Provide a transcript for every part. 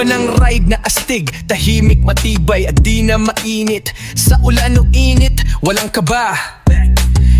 ba ng ride na astig? Tahimik, matibay at di na mainit. Sa ulan o init, walang kaba.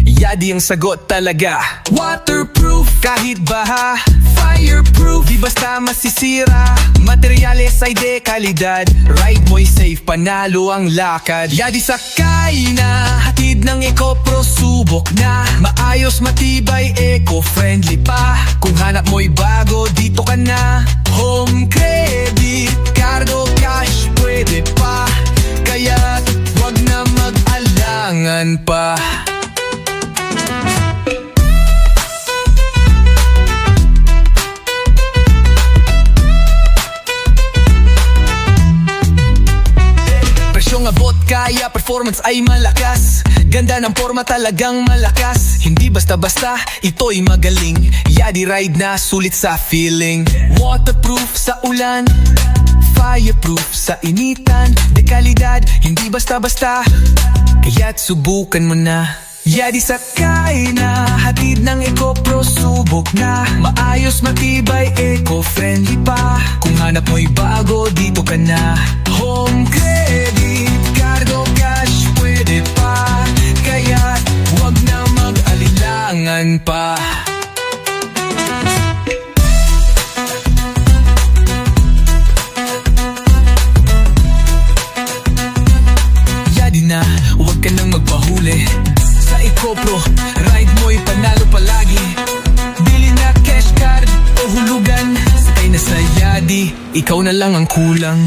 Yadi ang sagot talaga. Waterproof kahit baha, fireproof di basta masisira. Materyales ay de kalidad, ride mo'y safe, panalo ang lakad. Yadi sakay na, hatid ng EcoPro, subok na. Maayos, matibay, eco-friendly pa. Kung hanap mo'y bago, dito ka na. Home credit, cargo, cash, pwede pa. Kaya't wag na mag-alangan pa. Presyong abot kaya, performance ay malakas. Ganda ng forma talagang malakas. Hindi basta-basta, ito'y magaling. Yadi ride na sulit sa feeling. Waterproof sa ulan, fireproof sa initan. De kalidad, hindi basta-basta, kaya't subukan mo na. Yadi sakay na, hatid ng EcoPro, subok na. Maayos, matibay, eco-friendly pa. Kung hanap mo'y bago, dito ka na. Home credit, cargo, cash, pwede pa. Kaya wag na mag-alilangan pa. Yadi na, wag ka nang magpahuli. Sa EcoPro, ride mo'y panalo palagi. Bili na cash card o hulugan, sakay na sa Yadi, ikaw na lang ang kulang.